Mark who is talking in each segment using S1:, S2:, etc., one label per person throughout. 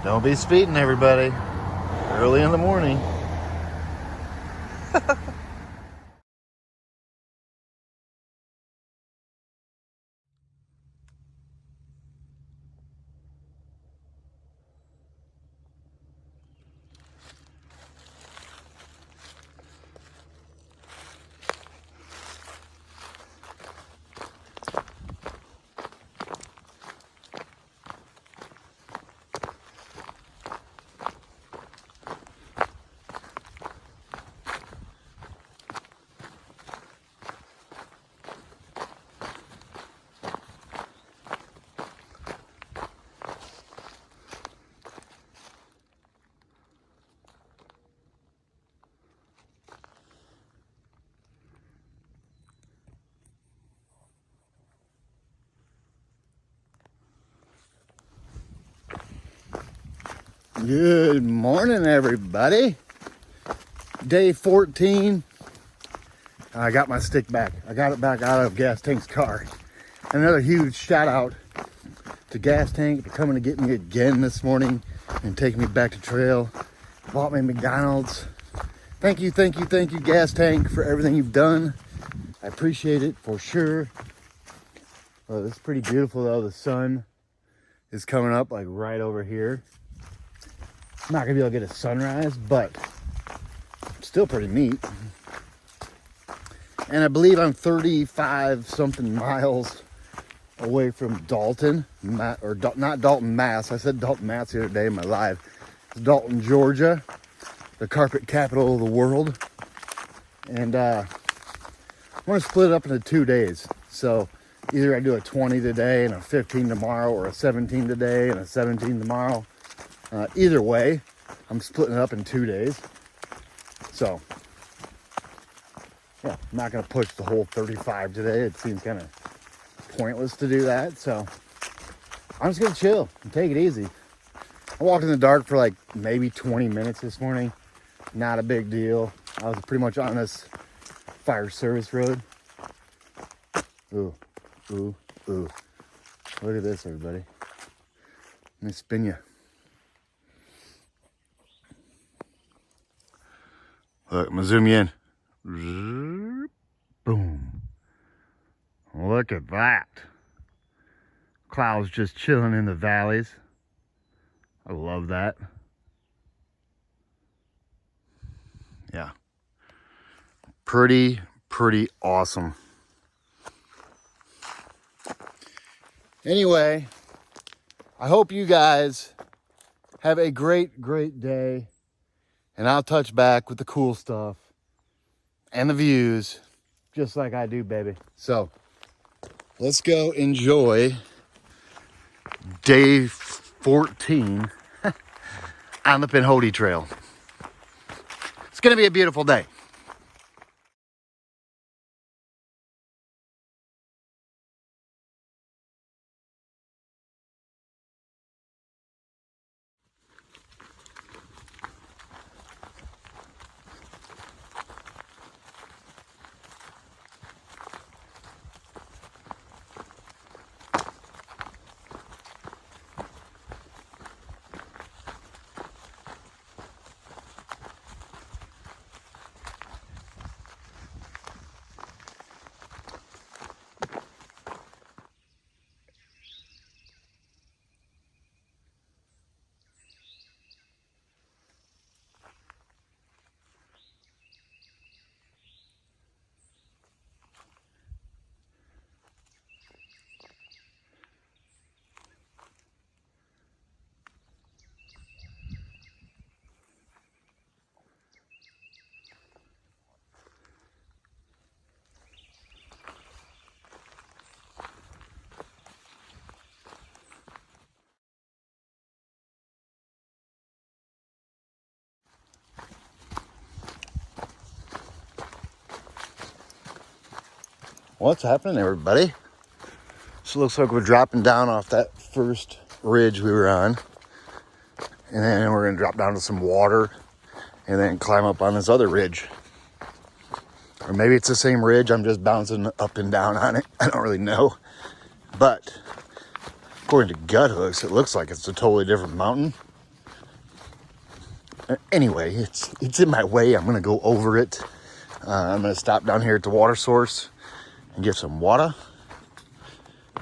S1: Don't be speeding, everybody. Early in the morning. Good morning, everybody. Day 14. I got my stick back. I got it back out of Gas Tank's car. Another huge shout out to Gas Tank for coming to get me again this morning and taking me back to trail. Bought me McDonald's. Thank you, Gas Tank, for everything you've done. I appreciate it for sure. Oh, this is pretty beautiful though. The sun is coming up like right over here. I'm not gonna be able to get a sunrise, but still pretty neat. And I believe I'm 35 something miles away from Dalton, not Dalton, Mass. I said Dalton, Mass the other day in my live. It's Dalton, Georgia, the carpet capital of the world. And I'm gonna split it up into 2 days. So either I do a 20 today and a 15 tomorrow, or a 17 today and a 17 tomorrow. Either way, I'm splitting it up in 2 days. So, yeah, I'm not going to push the whole 35 today. It seems kind of pointless to do that. So, I'm just going to chill and take it easy. I walked in the dark for like maybe 20 minutes this morning. Not a big deal. I was pretty much on this fire service road. Ooh, ooh, ooh. Look at this, everybody. Let me spin you. Look, I'm gonna zoom you in. Boom. Look at that. Clouds just chilling in the valleys. I love that. Yeah. Pretty awesome. Anyway, I hope you guys have a great day. And I'll touch back with the cool stuff and the views, just like I do, baby. So let's go enjoy day 14 on the Pinhoti Trail. It's gonna be a beautiful day. What's happening, everybody? So it looks like we're dropping down off that first ridge we were on. And then we're gonna drop down to some water and then climb up on this other ridge. Or maybe it's the same ridge, I'm just bouncing up and down on it. I don't really know. But according to gut hooks, it looks like it's a totally different mountain. Anyway, it's in my way. I'm gonna go over it. I'm gonna stop down here at the water source and get some water,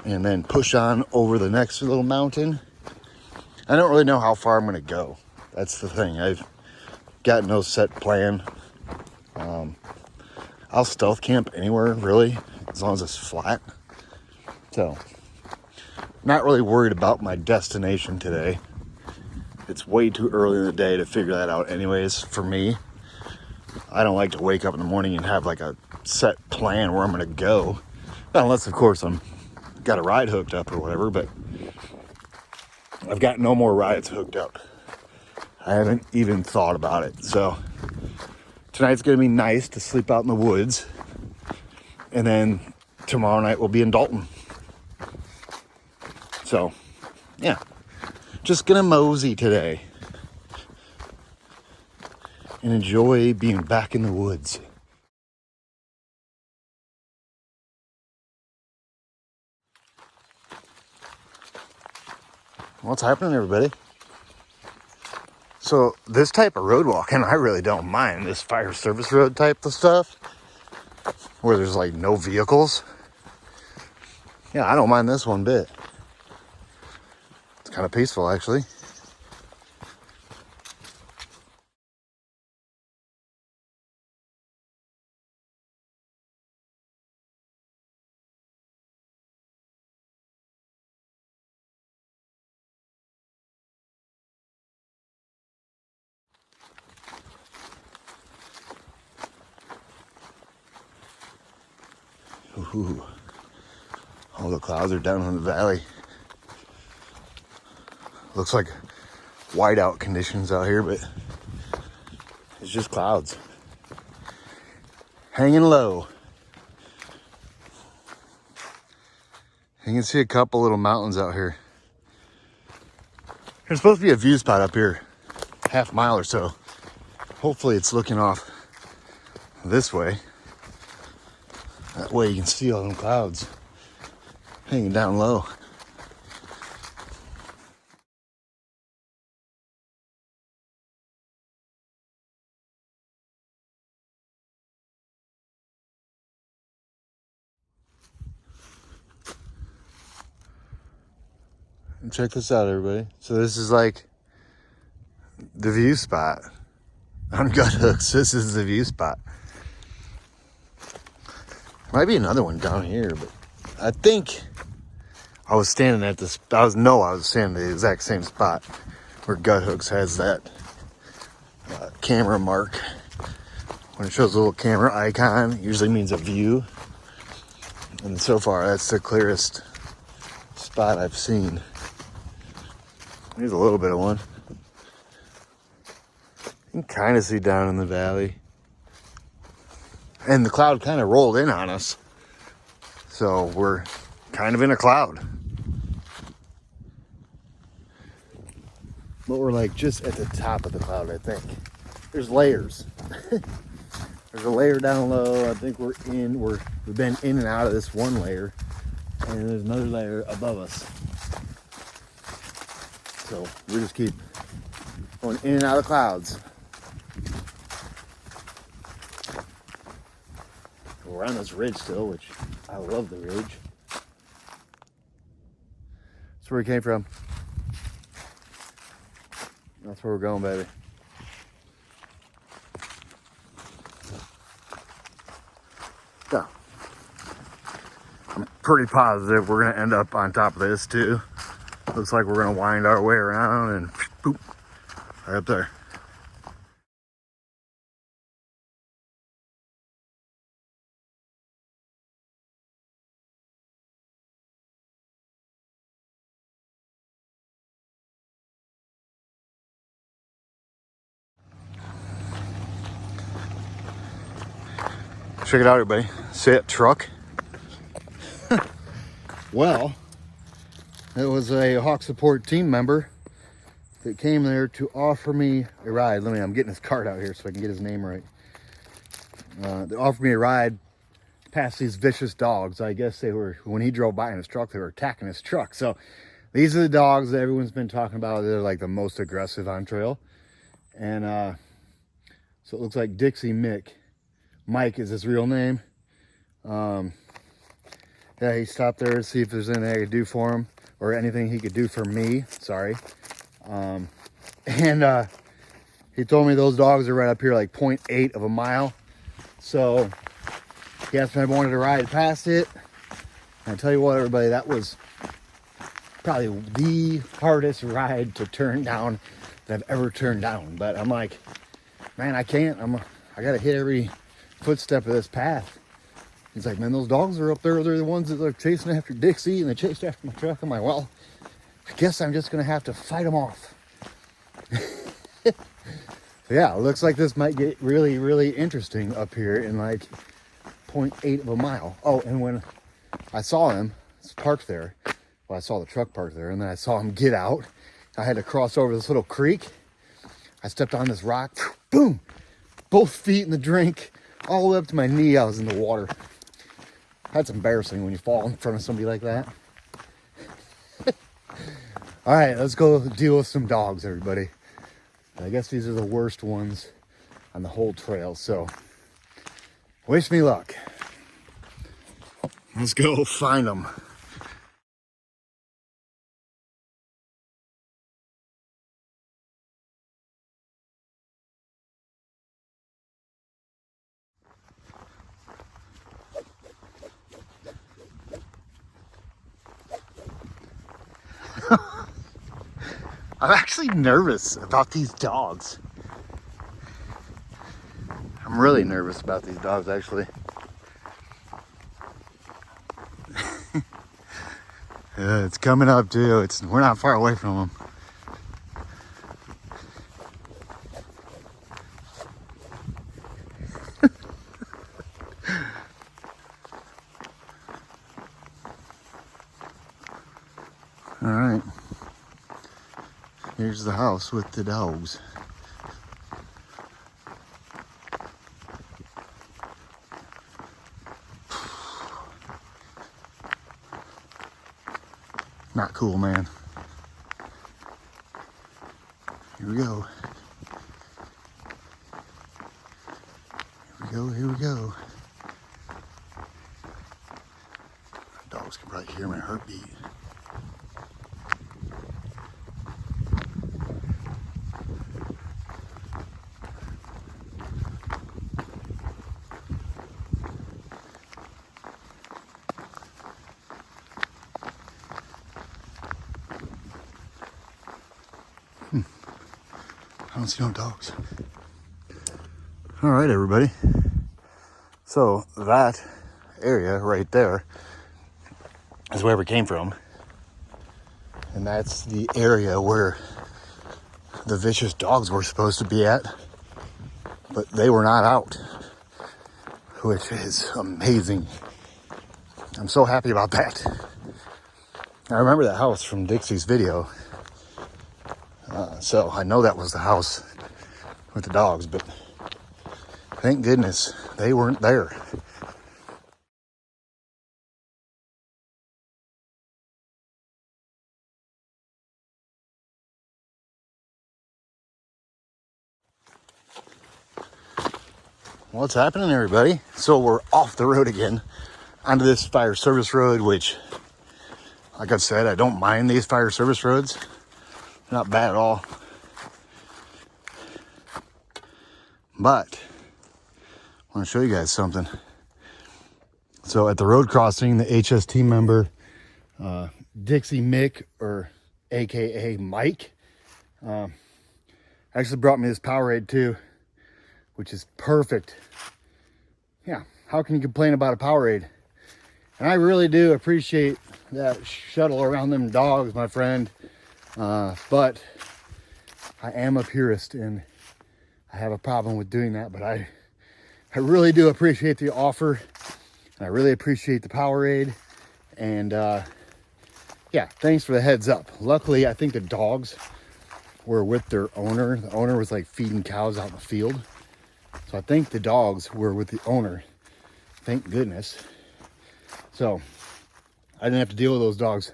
S1: and then push on over the next little mountain. I don't really know how far I'm gonna go. That's the thing. I've got no set plan. I'll stealth camp anywhere, really, as long as it's flat. So, not really worried about my destination today. It's way too early in the day to figure that out anyways, for me. I don't like to wake up in the morning and have like a set plan where I'm gonna go. Unless, of course, I'm got a ride hooked up or whatever, but I've got no more rides hooked up. I haven't even thought about it. So tonight's gonna be nice to sleep out in the woods. And then tomorrow night we'll be in Dalton. So, yeah. Just gonna mosey today. And enjoy being back in the woods. What's happening, everybody? So this type of road walking, I really don't mind. This fire service road type of stuff, where there's like no vehicles. Yeah, I don't mind this one bit. It's kind of peaceful, actually. Ooh. All the clouds are down in the valley. Looks like whiteout conditions out here, but it's just clouds. Hanging low. You can see a couple little mountains out here. There's supposed to be a view spot up here, half mile or so. Hopefully it's looking off this way. That way you can see all them clouds hanging down low. And check this out, everybody. So this is like the view spot on Gut Hooks. This is the view spot. Might be another one down here, but I think I was standing at this. I was standing at the exact same spot where Gut Hooks has that camera mark. When it shows a little camera icon, it usually means a view. And so far, that's the clearest spot I've seen. Here's a little bit of one. You can kind of see down in the valley. And the cloud kind of rolled in on us. So we're kind of in a cloud. But we're like just at the top of the cloud, I think. There's layers. There's a layer down low. I think we've been in and out of this one layer. And there's another layer above us. So we just keep going in and out of clouds. We're on this ridge still, which I love the ridge. That's where we came from. That's where we're going, baby. So, I'm pretty positive we're gonna end up on top of this too. Looks like we're gonna wind our way around and boop, right up there. Check it out, everybody. See that truck? Well, it was a Hawk Support team member that came there to offer me a ride. I'm getting his card out here so I can get his name right. They offered me a ride past these vicious dogs. I guess they were, when he drove by in his truck, they were attacking his truck. So these are the dogs that everyone's been talking about. They're like the most aggressive on trail. And so it looks like Dixie Mick. Mike is his real name. Yeah, he stopped there to see if there's anything I could do for him, or anything he could do for me. Sorry. And he told me those dogs are right up here, like 0.8 of a mile. So he asked me if I wanted to ride past it. And I tell you what, everybody, that was probably the hardest ride to turn down that I've ever turned down. But I'm like, man, I can't. I gotta hit every footstep of this path. He's like, man, those dogs are up there. They're the ones that are chasing after Dixie, and they chased after my truck. I'm like, well, I guess I'm just gonna have to fight them off. So yeah, it looks like this might get really, really interesting up here in like 0.8 of a mile. Oh, and when I saw him, it's parked there. Well, I saw the truck parked there, and then I saw him get out. I had to cross over this little creek. I stepped on this rock, boom, both feet in the drink, all the way up to my knee. I was in the water. That's embarrassing when you fall in front of somebody like that. All right, let's go deal with some dogs, everybody. I guess these are the worst ones on the whole trail, so wish me luck. Let's go find them. I'm actually nervous about these dogs. I'm really nervous about these dogs, actually. Yeah, it's coming up too. We're not far away from them. All right. Here's the house with the dogs. Not cool, man. Here we go. Here we go, here we go. Dogs can probably hear my heartbeat. I don't see no dogs. All right, everybody. So that area right there is where we came from. And that's the area where the vicious dogs were supposed to be at, but they were not out, which is amazing. I'm so happy about that. I remember that house from Dixie's video. So I know that was the house with the dogs, but thank goodness they weren't there. What's happening, everybody? So we're off the road again onto this fire service road, which, like I've said, I don't mind these fire service roads. They're not bad at all. But I want to show you guys something. So at the road crossing, the HST member, Dixie Mick, or AKA Mike, actually brought me this Powerade too, which is perfect. Yeah, how can you complain about a Powerade? And I really do appreciate that shuttle around them dogs, my friend. But I am a purist and I have a problem with doing that, but I really do appreciate the offer. And I really appreciate the Powerade. And yeah, thanks for the heads up. Luckily, I think the dogs were with their owner. The owner was like feeding cows out in the field. So I think the dogs were with the owner. Thank goodness. So I didn't have to deal with those dogs,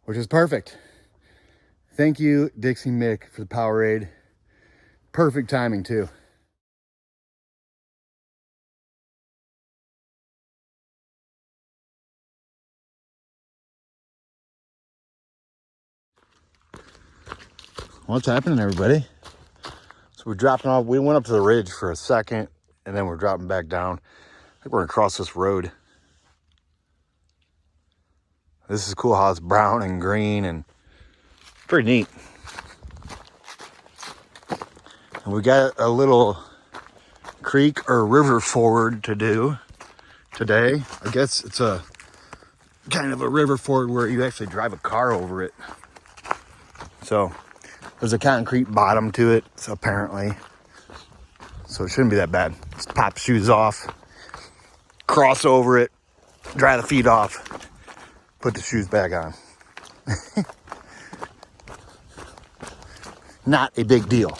S1: which is perfect. Thank you, Dixie Mick, for the Powerade. Perfect timing too. What's happening, everybody? So we're dropping off. We went up to the ridge for a second, and then we're dropping back down. I think we're gonna cross this road. This is cool how it's brown and green and pretty neat. And we got a little creek or river ford to do today. I guess it's a kind of a river ford where you actually drive a car over it. So there's a concrete bottom to it, so apparently. So it shouldn't be that bad. Just pop shoes off, cross over it, dry the feet off, put the shoes back on. Not a big deal.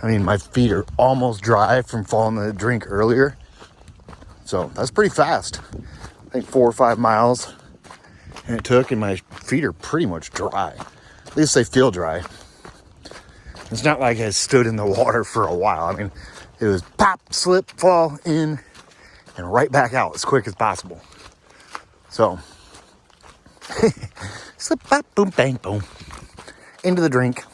S1: I mean, my feet are almost dry from falling in the drink earlier. So that's pretty fast. I think 4 or 5 miles and it took, and my feet are pretty much dry. At least they feel dry. It's not like I stood in the water for a while. I mean, it was pop, slip, fall in, and right back out as quick as possible. So, slip, pop, boom, bang, boom. Into the drink.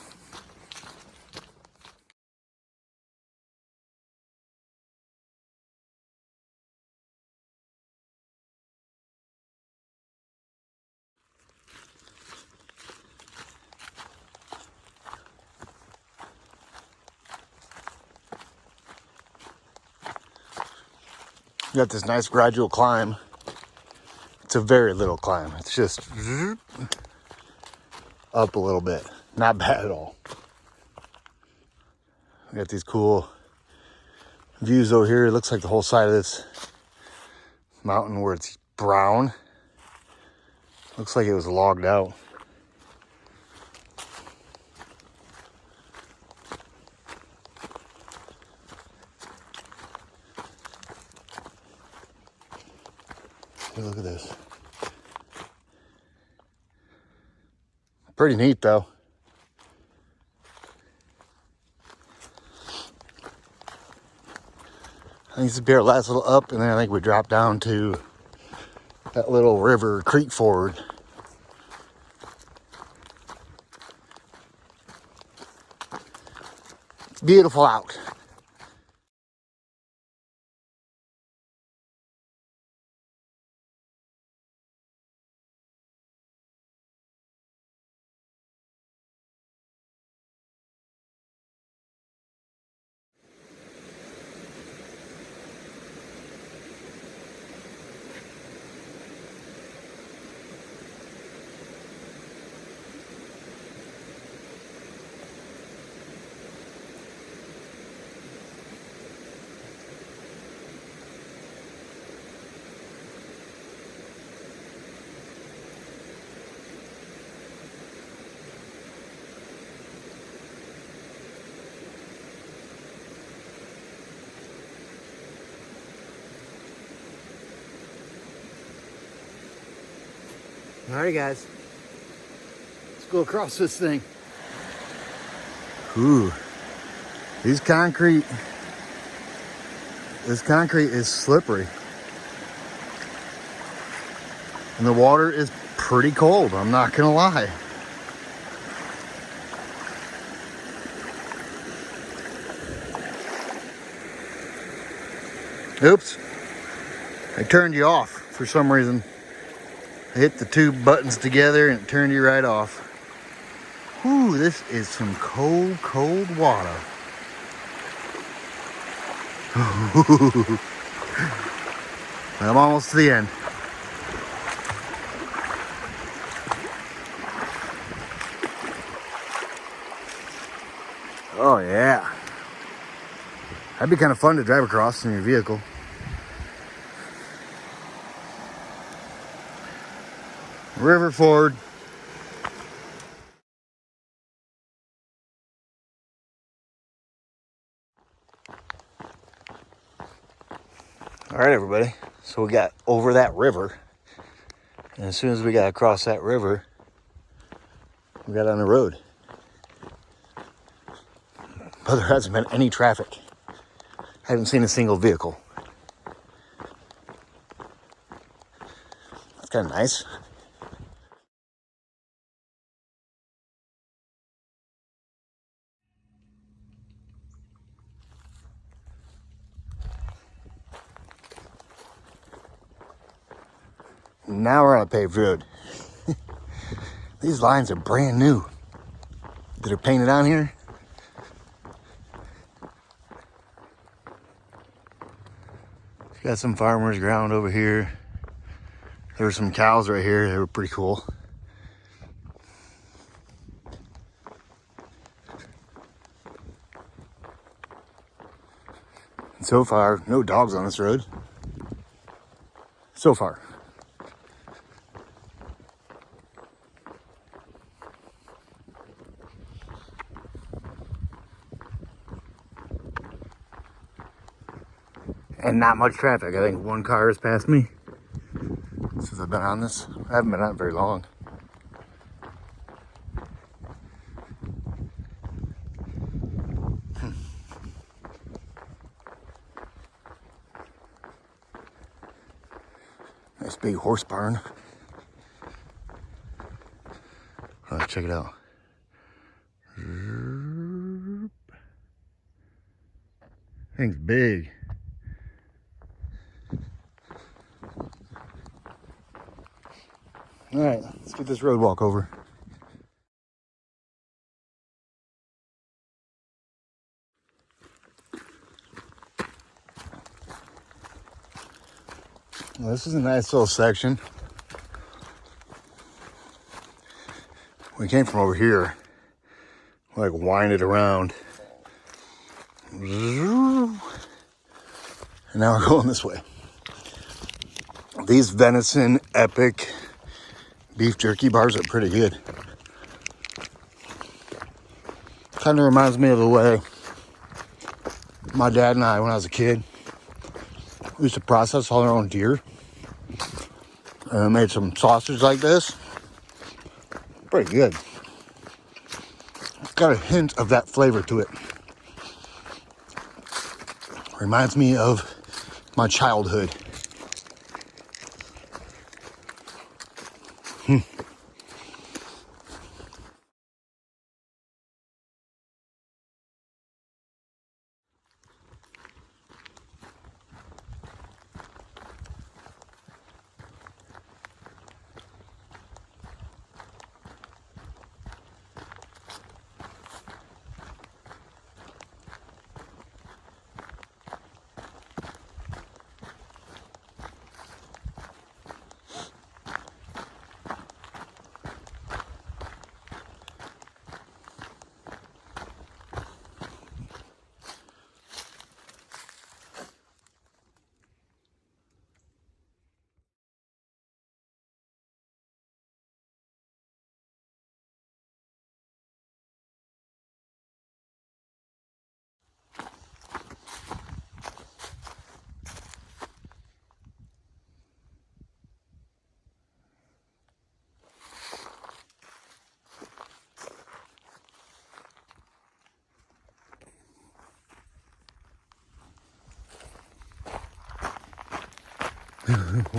S1: You got this nice gradual climb. It's a very little climb. It's just up a little bit. Not bad at all. We got these cool views over here. It looks like the whole side of this mountain where it's brown. Looks like it was logged out. Hey, look at this. Pretty neat though. I think this would be our last little up, and then I think we drop down to that little river creek ford. It's beautiful out. All right, guys. Let's go across this thing. Ooh, this concrete is slippery. And the water is pretty cold, I'm not gonna lie. Oops, I turned you off for some reason. I hit the two buttons together and it turned you right off. Whew, this is some cold, cold water. I'm almost to the end. Oh yeah. That'd be kind of fun to drive across in your vehicle. River ford. All right, everybody. So we got over that river. And as soon as we got across that river, we got on the road. but there hasn't been any traffic. I haven't seen a single vehicle. That's kind of nice. Now we're on a paved road. These lines are brand new that are painted on here. Got some farmers ground over here. There were some cows right here. They were pretty cool. And so far, no dogs on this road. So far. And not much traffic. I think one car has passed me since I've been on this. I haven't been on it very long. Nice big horse barn. Let's check it out. Thing's big. All right, let's get this road walk over. Well, this is a nice little section. We came from over here, like wind it around. And now we're going this way. These venison epic beef jerky bars are pretty good. Kind of reminds me of the way my dad and I, when I was a kid, we used to process all our own deer. And I made some sausage like this. Pretty good. It's got a hint of that flavor to it. Reminds me of my childhood.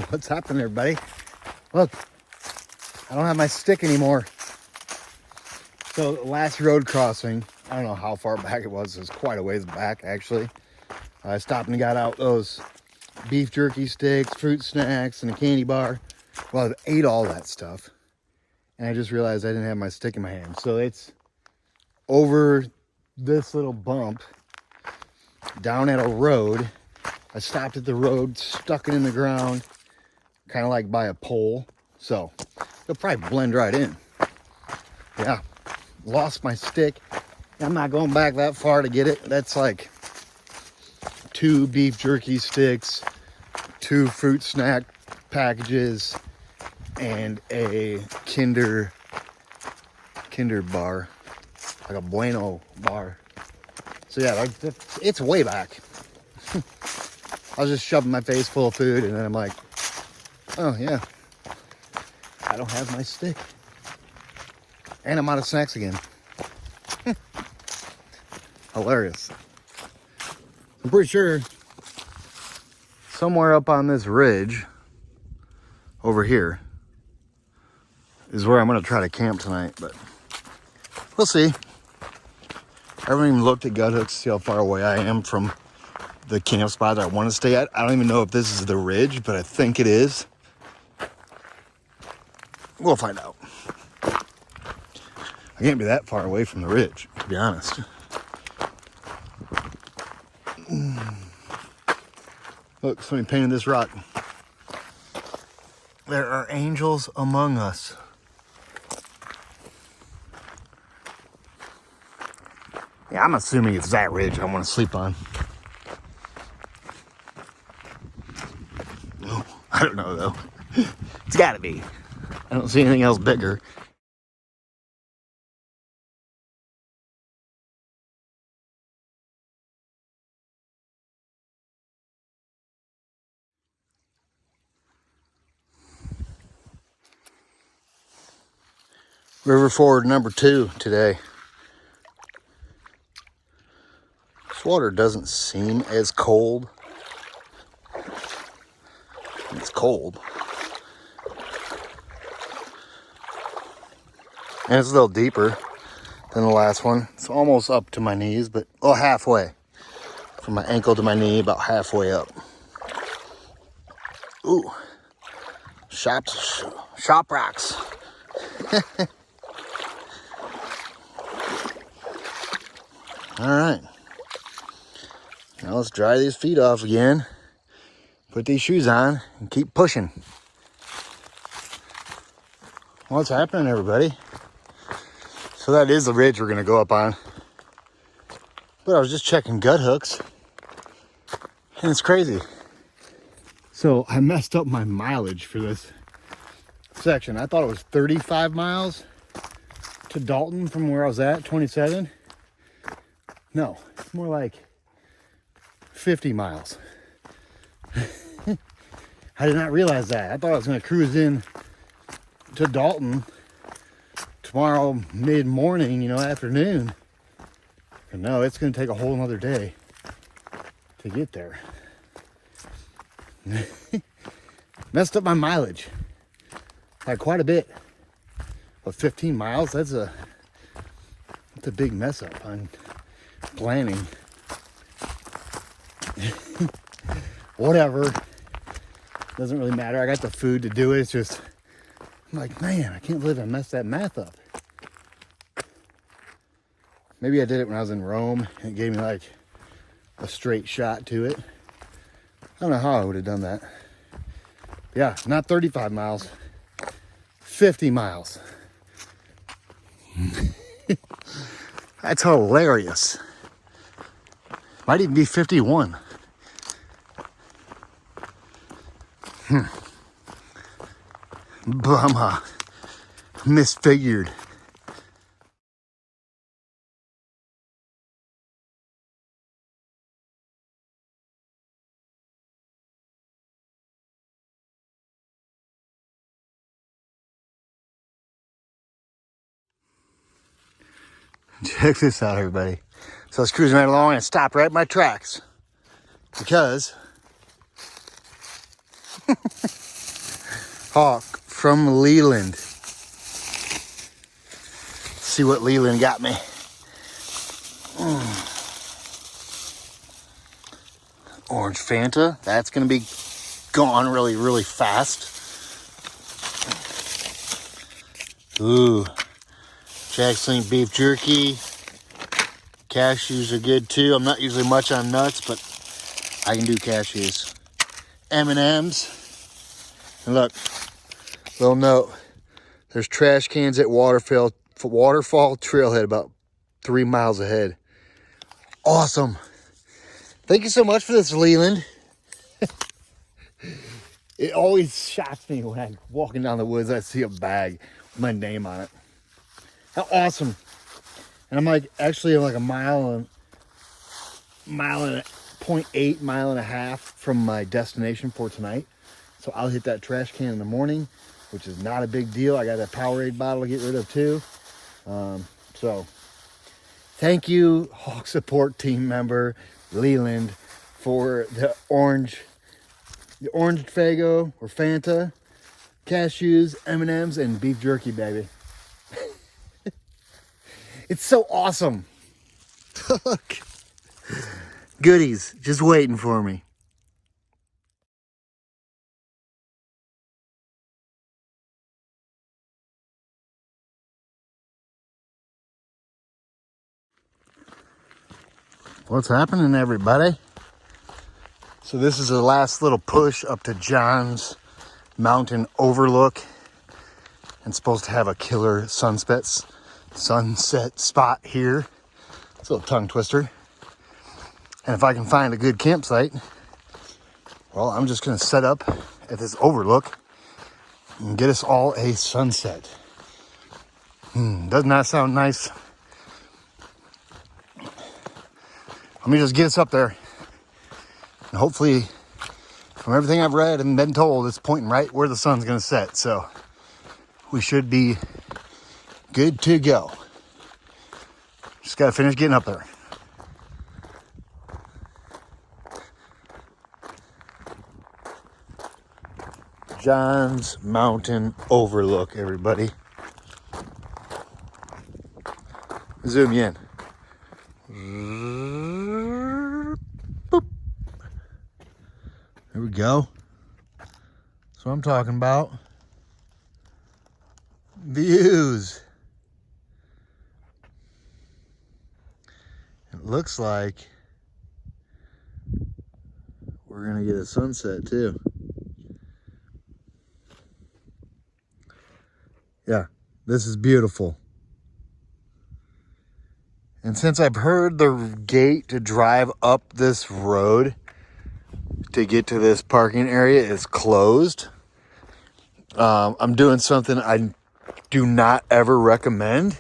S1: What's happening, everybody? Look, I don't have my stick anymore. So the last road crossing, I don't know how far back it was. It was quite a ways back, actually. I stopped and got out those beef jerky sticks, fruit snacks, and a candy bar. Well, I ate all that stuff. And I just realized I didn't have my stick in my hand. So it's over this little bump down at a road. I stopped at the road, stuck it in the ground, kind of like by a pole. So it'll probably blend right in. Yeah, lost my stick. I'm not going back that far to get it. That's like 2 beef jerky sticks, 2 fruit snack packages, and a Kinder bar, like a Bueno bar. So yeah, like it's way back. I was just shoving my face full of food, and then I'm like, oh yeah, I don't have my stick. And I'm out of snacks again. Hilarious. I'm pretty sure somewhere up on this ridge over here is where I'm going to try to camp tonight, but we'll see. I haven't even looked at gut hooks to see how far away I am from the camp spot that I want to stay at. I don't even know if this is the ridge, but I think it is. We'll find out. I can't be that far away from the ridge, to be honest. Look, somebody painted this rock. There are angels among us. Yeah, I'm assuming it's that ridge I want to sleep on. Oh, I don't know though. It's gotta be. I don't see anything else bigger. River ford number 2 today. This water doesn't seem as cold. It's cold. And it's a little deeper than the last one. It's almost up to my knees, but halfway. From my ankle to my knee, about halfway up. Ooh. Shop rocks. All right. Now let's dry these feet off again. Put these shoes on and keep pushing. What's happening, everybody? So that is the ridge we're gonna go up on. But I was just checking gut hooks, and it's crazy. So I messed up my mileage for this section. I thought it was 35 miles to Dalton from where I was at, 27. No, it's more like 50 miles. I did not realize that. I thought I was gonna cruise in to Dalton tomorrow mid-morning, afternoon. And no, it's gonna take a whole nother day to get there. Messed up my mileage by quite a bit. But 15 miles, that's a big mess up on planning. Whatever. Doesn't really matter. I got the food to do it. It's just, I'm like, man, I can't believe I messed that math up. Maybe I did it when I was in Rome and it gave me like a straight shot to it. I don't know how I would have done that. Yeah, not 35 miles, 50 miles. That's hilarious. Might even be 51. But I'm misfigured. Check this out, everybody. So I was cruising right along and stopped right in my tracks because Hawk from Leland. Let's see what Leland got me. Orange Fanta. That's going to be gone really, really fast. Ooh. Jackson beef jerky. Cashews are good too. I'm not usually much on nuts, but I can do cashews. M&Ms. And look, little note. There's trash cans at Waterfall Trailhead about 3 miles ahead. Awesome. Thank you so much for this, Leland. It always shocks me when I'm walking down the woods, I see a bag with my name on it. How awesome. And I'm like, actually like a mile and 0.8 mile and a half from my destination for tonight. So I'll hit that trash can in the morning, which is not a big deal. I got a Powerade bottle to get rid of too. So Thank you, Hawk Support Team member Leland, for the orange Faygo or Fanta, cashews, M&Ms, and beef jerky, baby. It's so awesome. Look. Goodies just waiting for me. What's happening, everybody? So this is the last little push up to John's Mountain Overlook. And supposed to have a killer sunset spot here. It's a little tongue twister. And if I can find a good campsite, well, I'm just gonna set up at this overlook and get us all a sunset. Doesn't that sound nice? Let me just get us up there. And hopefully, from everything I've read and been told, it's pointing right where the sun's gonna set. So we should be good to go. Just gotta finish getting up there. John's Mountain Overlook, everybody. Zoom you in. Boop. There we go. That's what I'm talking about. Views. It looks like we're gonna get a sunset too. Yeah, this is beautiful. And since I've heard the gate to drive up this road to get to this parking area is closed, I'm doing something I do not ever recommend.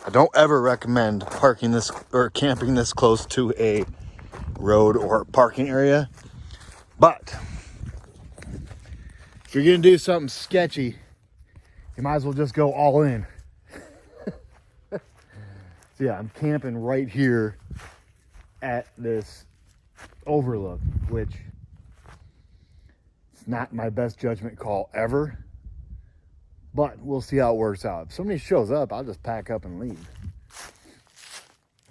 S1: I don't ever recommend parking this or camping this close to a road or parking area. But if you're gonna do something sketchy, you might as well just go all in. So yeah, I'm camping right here at this overlook, which is not my best judgment call ever, but we'll see how it works out. If somebody shows up, I'll just pack up and leave.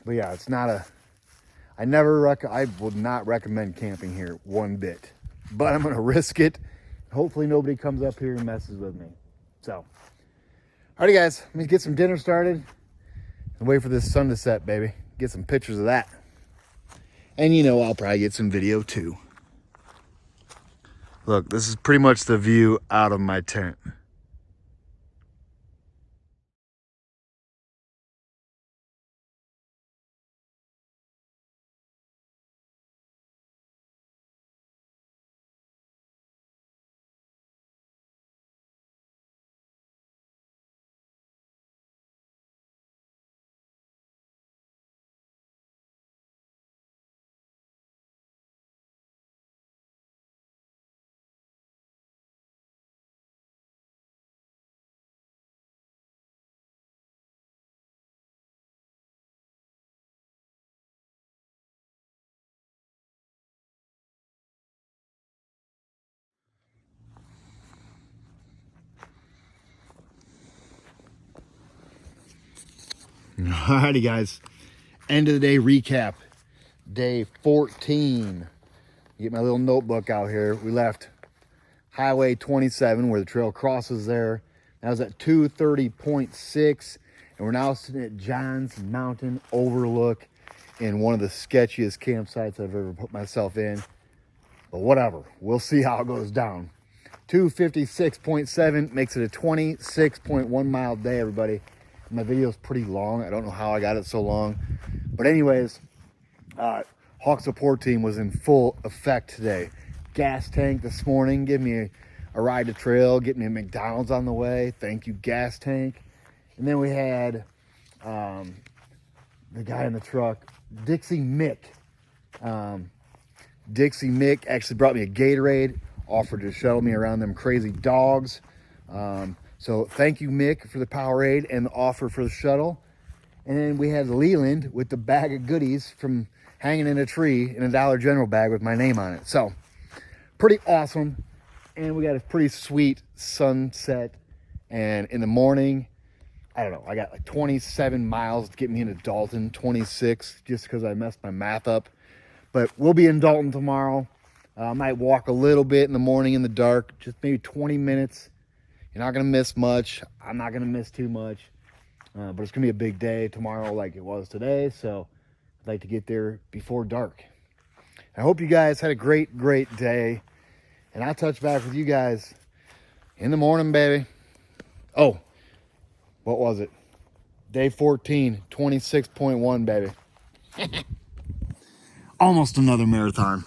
S1: But yeah, it's not a, I would not recommend camping here one bit, but I'm gonna risk it. Hopefully nobody comes up here and messes with me. So, alrighty guys, let me get some dinner started and wait for this sun to set, baby. Get some pictures of that. And you know, I'll probably get some video too. Look, this is pretty much the view out of my tent. Alrighty guys, end of the day recap. Day 14. Get my little notebook out here. We left Highway 27 where the trail crosses there. That was at 2:30.6, and we're now sitting at John's Mountain Overlook in one of the sketchiest campsites I've ever put myself in. But whatever, we'll see how it goes down. 256.7 makes it a 26.1 mile day, everybody. My video is pretty long. I don't know how I got it so long. But anyways, Hawk Support Team was in full effect today. Gas tank this morning, give me a ride to trail, get me a McDonald's on the way. Thank you, gas tank. And then we had the guy in the truck, Dixie Mick. Dixie Mick actually brought me a Gatorade, offered to shuttle me around them crazy dogs. So thank you, Mick, for the Powerade and the offer for the shuttle. And then we had Leland with the bag of goodies from hanging in a tree in a Dollar General bag with my name on it. So pretty awesome. And we got a pretty sweet sunset. And in the morning, I don't know, I got like 27 miles to get me into Dalton, 26, just because I messed my math up. But we'll be in Dalton tomorrow. I might walk a little bit in the morning in the dark, just maybe 20 minutes. You're not going to miss much. I'm not going to miss too much. But it's going to be a big day tomorrow like it was today. So I'd like to get there before dark. I hope you guys had a great, great day. And I'll touch back with you guys in the morning, baby. Oh, what was it? Day 14, 26.1, baby. Almost another marathon.